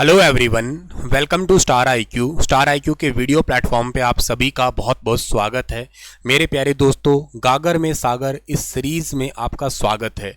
Hello everyone, welcome to star IQ के video platform पे आप सभी का बहुत बहुत स्वागत है। मेरे प्यारे दोस्तों, गागर में सागर इस सीरीज़ में आपका स्वागत है।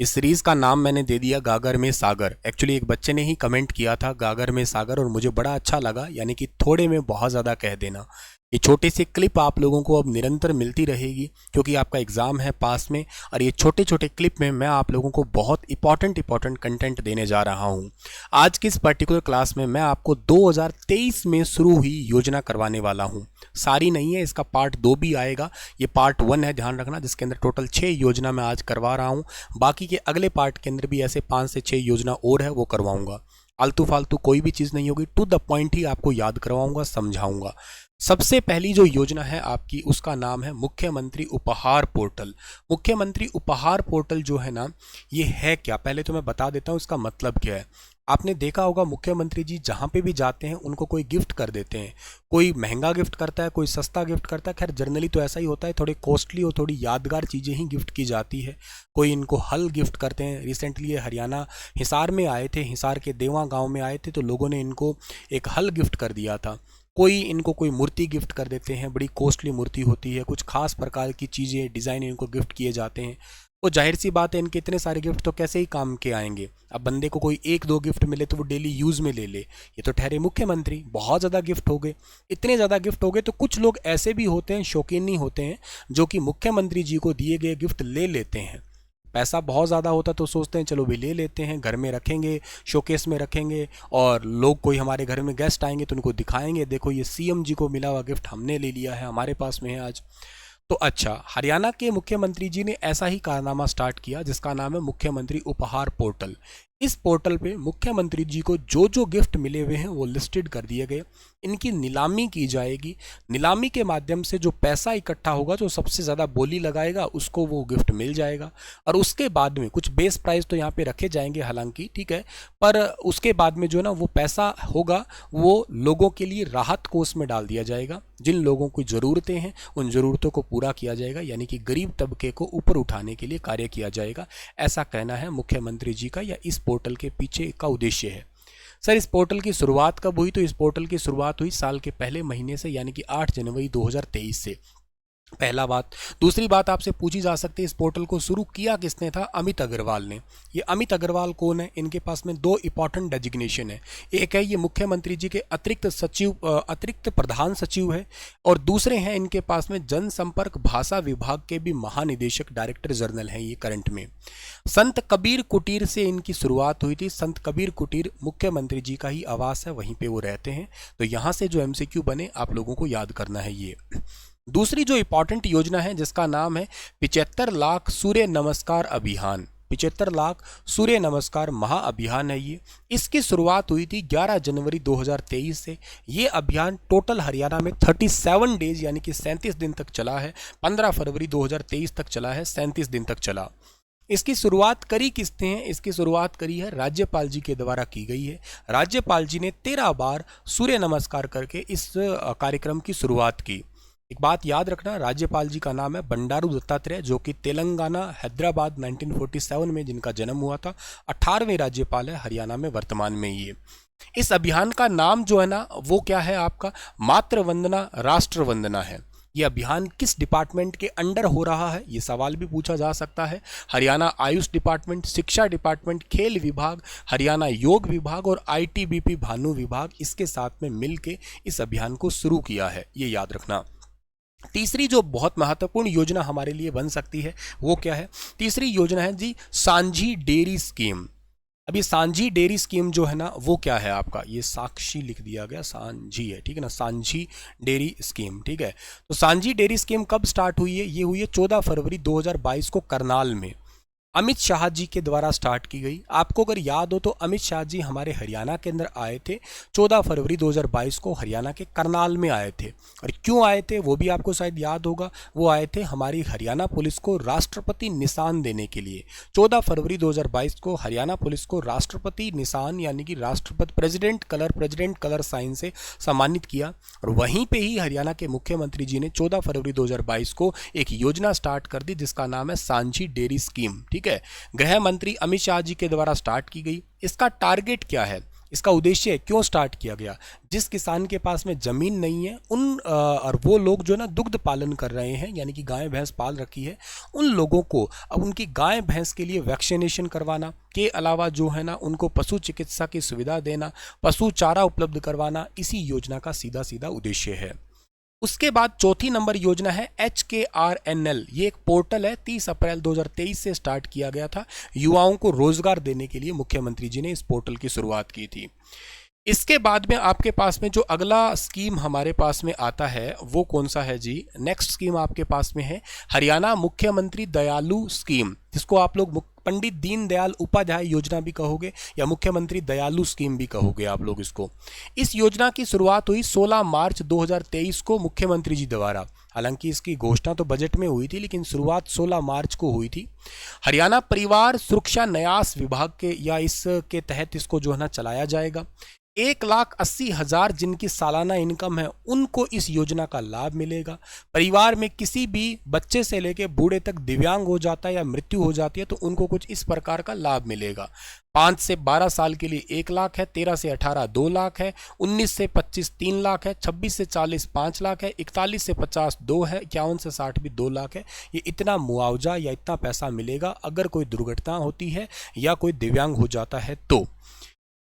इस सीरीज़ का नाम मैंने दे दिया गागर में सागर। एक्चुअली एक बच्चे ने ही कमेंट किया था गागर में सागर और मुझे बड़ा अच्छा लगा, यानी कि थोड़े में बहुत ज़्यादा कह देना। ये छोटी सी क्लिप आप लोगों को अब निरंतर मिलती रहेगी क्योंकि आपका एग्ज़ाम है पास में, और ये छोटे छोटे क्लिप में मैं आप लोगों को बहुत इंपॉर्टेंट कंटेंट देने जा रहा हूँ। आज की इस पर्टिकुलर क्लास में मैं आपको 2023 में शुरू हुई योजना करवाने वाला हूँ। सारी नहीं है, इसका पार्ट 2 भी आएगा। ये पार्ट 1 है, ध्यान रखना, जिसके अंदर टोटल 6 योजना मैं आज करवा रहा हूँ। बाकी के अगले पार्ट के अंदर भी ऐसे 5 से 6 योजना और है, वो करवाऊंगा। आलतू फालतू कोई भी चीज़ नहीं होगी, टू द पॉइंट ही आपको याद करवाऊंगा, समझाऊंगा। सबसे पहली जो योजना है आपकी, उसका नाम है मुख्यमंत्री उपहार पोर्टल। मुख्यमंत्री उपहार पोर्टल जो है ना, ये है क्या, पहले तो मैं बता देता हूँ इसका मतलब क्या है। आपने देखा होगा मुख्यमंत्री जी जहाँ पे भी जाते हैं उनको कोई गिफ्ट कर देते हैं। कोई महंगा गिफ्ट करता है, कोई सस्ता गिफ्ट करता है। खैर जनरली तो ऐसा ही होता है, थोड़ी कॉस्टली और थोड़ी यादगार चीज़ें ही गिफ्ट की जाती है। कोई इनको हल गिफ्ट करते हैं। रिसेंटली ये हरियाणा हिसार में आए थे, हिसार के देवा गांव में आए थे, तो लोगों ने इनको एक हल गिफ्ट कर दिया था। कोई इनको कोई मूर्ति गिफ्ट कर देते हैं, बड़ी कॉस्टली मूर्ति होती है। कुछ खास प्रकार की चीज़ें, डिज़ाइन इनको गिफ्ट किए जाते हैं। वो जाहिर सी बात है, इनके इतने सारे गिफ्ट तो कैसे ही काम के आएंगे। अब बंदे को कोई 1-2 गिफ्ट मिले तो वो डेली यूज़ में ले ले। ये तो ठहरे मुख्यमंत्री, बहुत ज़्यादा गिफ्ट हो गए। इतने ज़्यादा गिफ्ट हो गए तो कुछ लोग ऐसे भी होते हैं, शौकीन नहीं होते हैं, जो कि मुख्यमंत्री जी को दिए गए गिफ्ट ले लेते हैं। पैसा बहुत ज़्यादा होता तो सोचते हैं चलो भी ले लेते हैं, घर में रखेंगे, शोकेस में रखेंगे, और लोग कोई हमारे घर में गेस्ट आएंगे तो उनको दिखाएंगे, देखो ये सीएम जी को मिला हुआ गिफ्ट हमने ले लिया है, हमारे पास में है आज। तो अच्छा, हरियाणा के मुख्यमंत्री जी ने ऐसा ही कारनामा स्टार्ट किया जिसका नाम है मुख्यमंत्री उपहार पोर्टल। इस पोर्टल पे मुख्यमंत्री जी को जो जो गिफ्ट मिले हुए हैं वो लिस्टेड कर दिए गए। इनकी नीलामी की जाएगी। नीलामी के माध्यम से जो पैसा इकट्ठा होगा, जो सबसे ज़्यादा बोली लगाएगा उसको वो गिफ्ट मिल जाएगा। और उसके बाद में कुछ बेस प्राइस तो यहाँ पे रखे जाएंगे हालांकि, ठीक है, पर उसके बाद में जो ना वो पैसा होगा वो लोगों के लिए राहत कोष में डाल दिया जाएगा। जिन लोगों को ज़रूरतें हैं उन ज़रूरतों को पूरा किया जाएगा, यानी कि गरीब तबके को ऊपर उठाने के लिए कार्य किया जाएगा। ऐसा कहना है मुख्यमंत्री जी का, या इस पोर्टल के पीछे का उद्देश्य है। सर, इस पोर्टल की शुरुआत कब हुई? तो इस पोर्टल की शुरुआत हुई साल के पहले महीने से, यानी कि 8 जनवरी 2023 से। पहला बात। दूसरी बात आपसे पूछी जा सकती है, इस पोर्टल को शुरू किया किसने था? अमित अग्रवाल ने। ये अमित अग्रवाल कौन है? इनके पास में 2 इंपॉर्टेंट डेजिग्नेशन है। एक है ये मुख्यमंत्री जी के अतिरिक्त प्रधान सचिव है, और दूसरे हैं इनके पास में जनसंपर्क भाषा विभाग के भी महानिदेशक, डायरेक्टर जनरल हैं ये करंट में। संत कबीर कुटीर से इनकी शुरुआत हुई थी। संत कबीर कुटीर मुख्यमंत्री जी का ही आवास है, वहीं पे वो रहते हैं। तो यहाँ से जो MCQ बने आप लोगों को याद करना है ये। दूसरी जो इंपॉर्टेंट योजना है जिसका नाम है 75 लाख सूर्य नमस्कार अभियान। 75 लाख सूर्य नमस्कार महाअभियान है ये। इसकी शुरुआत हुई थी 11 जनवरी 2023 से। ये अभियान टोटल हरियाणा में 37 डेज यानी कि 37 दिन तक चला है। 15 फरवरी 2023 तक चला है, 37 दिन तक चला। इसकी शुरुआत करी किसने है? इसकी शुरुआत करी है राज्यपाल जी के द्वारा की गई है। राज्यपाल जी ने 13 बार सूर्य नमस्कार करके इस कार्यक्रम की शुरुआत की। एक बात याद रखना, राज्यपाल जी का नाम है बंडारू दत्तात्रेय, जो कि तेलंगाना हैदराबाद 1947 में जिनका जन्म हुआ था। 18वें राज्यपाल है हरियाणा में वर्तमान में ये। इस अभियान का नाम जो है ना वो क्या है आपका? मातृ वंदना राष्ट्र वंदना है। ये अभियान किस डिपार्टमेंट के अंडर हो रहा है, ये सवाल भी पूछा जा सकता है। हरियाणा आयुष डिपार्टमेंट, शिक्षा डिपार्टमेंट, खेल विभाग, हरियाणा योग विभाग और ITBP भानु विभाग, इसके साथ में मिलके इस अभियान को शुरू किया है, ये याद रखना। तीसरी जो बहुत महत्वपूर्ण योजना हमारे लिए बन सकती है वो क्या है? तीसरी योजना है जी सांझी डेयरी स्कीम। अभी सांझी डेयरी स्कीम जो है ना वो क्या है आपका? ये साक्षी लिख दिया गया, सांझी है, ठीक है ना, सांझी डेयरी स्कीम, ठीक है। तो सांझी डेयरी स्कीम कब स्टार्ट हुई है? ये हुई है 14 फरवरी 2022 को करनाल में अमित शाह जी के द्वारा स्टार्ट की गई। आपको अगर याद हो तो अमित शाह जी हमारे हरियाणा के अंदर आए थे 14 फरवरी 2022 को, हरियाणा के करनाल में आए थे। और क्यों आए थे वो भी आपको शायद याद होगा। वो आए थे हमारी हरियाणा पुलिस को राष्ट्रपति निशान देने के लिए। 14 फरवरी 2022 को हरियाणा पुलिस को राष्ट्रपति निशान यानी कि राष्ट्रपति प्रेसिडेंट कलर साइन से सम्मानित किया। और वहीं पे ही हरियाणा के मुख्यमंत्री जी ने 14 फरवरी 2022 को एक योजना स्टार्ट कर दी जिसका नाम है सांझी डेयरी स्कीम, ठीक है। गृह मंत्री अमित शाह जी के द्वारा स्टार्ट की गई। इसका टारगेट क्या है? इसका उद्देश्य क्यों स्टार्ट किया गया, जिस किसान के पास में ज़मीन नहीं है उन और वो लोग जो ना दुग्ध पालन कर रहे हैं यानी कि गाय भैंस पाल रखी है, उन लोगों को अब उनकी गाय भैंस के लिए वैक्सीनेशन करवाना के अलावा जो है ना उनको पशु चिकित्सा की सुविधा देना, पशु चारा उपलब्ध करवाना, इसी योजना का सीधा सीधा उद्देश्य है। उसके बाद चौथी नंबर योजना है HKRNL। ये एक पोर्टल है, 30 अप्रैल 2023 से स्टार्ट किया गया था। युवाओं को रोजगार देने के लिए मुख्यमंत्री जी ने इस पोर्टल की शुरुआत की थी। इसके बाद में आपके पास में जो अगला स्कीम हमारे पास में आता है वो कौन सा है जी, नेक्स्ट स्कीम आपके पास में है हरियाणा मुख्यमंत्री दयालु स्कीम, जिसको आप लोग पंडित दीनदयाल उपाध्याय योजना भी कहोगे या मुख्यमंत्री दयालु स्कीम भी कहोगे आप लोग इसको। इस योजना की शुरुआत हुई 16 मार्च 2023 को मुख्यमंत्री जी द्वारा। हालांकि इसकी घोषणा तो बजट में हुई थी लेकिन शुरुआत 16 मार्च को हुई थी। हरियाणा परिवार सुरक्षा न्यास विभाग के या इसके तहत इसको जो है ना चलाया जाएगा। 1,80,000 जिनकी सालाना इनकम है उनको इस योजना का लाभ मिलेगा। परिवार में किसी भी बच्चे से लेकर बूढ़े तक दिव्यांग हो जाता है या मृत्यु हो जाती है तो उनको कुछ इस प्रकार का लाभ मिलेगा। 5 से 12 साल के लिए 1 लाख है, 13 से 18 2 लाख है, 19 से 25 3 लाख है, 26 से 40 5 लाख है, 41 से 50 2 है, 51 से 60 भी 2 लाख है। ये इतना मुआवजा या इतना पैसा मिलेगा अगर कोई दुर्घटना होती है या कोई दिव्यांग हो जाता है तो।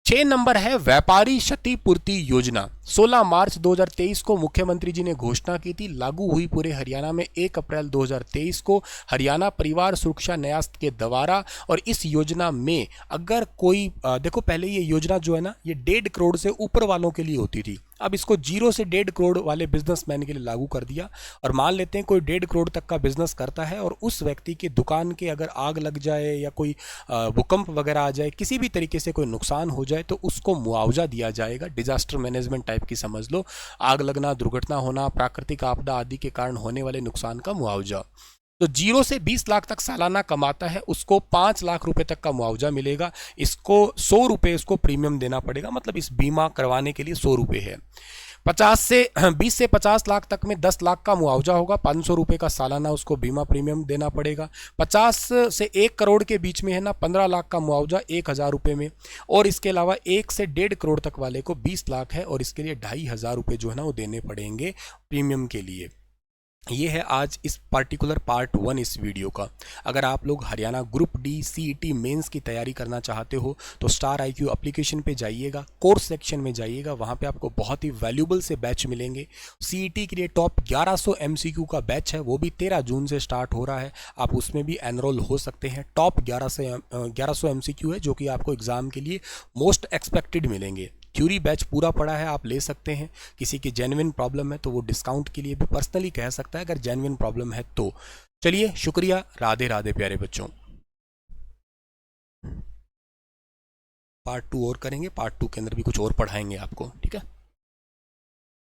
6 नंबर है व्यापारी क्षतिपूर्ति योजना। 16 मार्च 2023 को मुख्यमंत्री जी ने घोषणा की थी, लागू हुई पूरे हरियाणा में 1 अप्रैल 2023 को हरियाणा परिवार सुरक्षा न्यास के द्वारा। और इस योजना में अगर कोई देखो पहले ये योजना जो है ना ये 1.5 करोड़ से ऊपर वालों के लिए होती थी, अब इसको 0 से 1.5 करोड़ वाले बिजनेसमैन के लिए लागू कर दिया। और मान लेते हैं कोई 1.5 करोड़ तक का बिजनेस करता है और उस व्यक्ति की दुकान के अगर आग लग जाए या कोई भूकंप वगैरह आ जाए, किसी भी तरीके से कोई नुकसान हो जाए तो उसको मुआवजा दिया जाएगा। डिजास्टर मैनेजमेंट टाइप की समझ लो, आग लगना, दुर्घटना होना, प्राकृतिक आपदा आदि के कारण होने वाले नुकसान का मुआवजा। तो 0 से 20 लाख तक सालाना कमाता है उसको 5 लाख रुपए तक का मुआवजा मिलेगा। इसको 100 रुपये इसको प्रीमियम देना पड़ेगा, मतलब इस बीमा करवाने के लिए 100 रुपये है। 20 से 50 लाख तक में 10 लाख का मुआवजा होगा, 500 रुपये का सालाना उसको बीमा प्रीमियम देना पड़ेगा। 50 से 1 करोड़ के बीच में है ना 15 लाख का मुआवजा 1,000 रुपये में। और इसके अलावा 1 से 1.5 करोड़ तक वाले को 20 लाख है और इसके लिए 2,500 रुपये जो है ना वो देने पड़ेंगे प्रीमियम के लिए। ये है आज इस पर्टिकुलर पार्ट 1 इस वीडियो का। अगर आप लोग Haryana group D CET mains की तैयारी करना चाहते हो तो स्टार IQ एप्लीकेशन पे जाइएगा, कोर्स सेक्शन में जाइएगा, वहाँ पे आपको बहुत ही वैल्यूबल से बैच मिलेंगे। CET के लिए टॉप 1100 MCQ का बैच है, वो भी 13 जून से स्टार्ट हो रहा है, आप उसमें भी एनरोल हो सकते हैं। टॉप 1100 MCQ है जो कि आपको एग्ज़ाम के लिए मोस्ट एक्सपेक्टेड मिलेंगे। थ्योरी बैच पूरा पड़ा है, आप ले सकते हैं। किसी की जेन्युइन प्रॉब्लम है तो वो डिस्काउंट के लिए भी पर्सनली कह सकता है अगर जेन्युइन प्रॉब्लम है तो। चलिए शुक्रिया, राधे राधे प्यारे बच्चों। पार्ट 2 और करेंगे, पार्ट 2 के अंदर भी कुछ और पढ़ाएंगे आपको, ठीक है।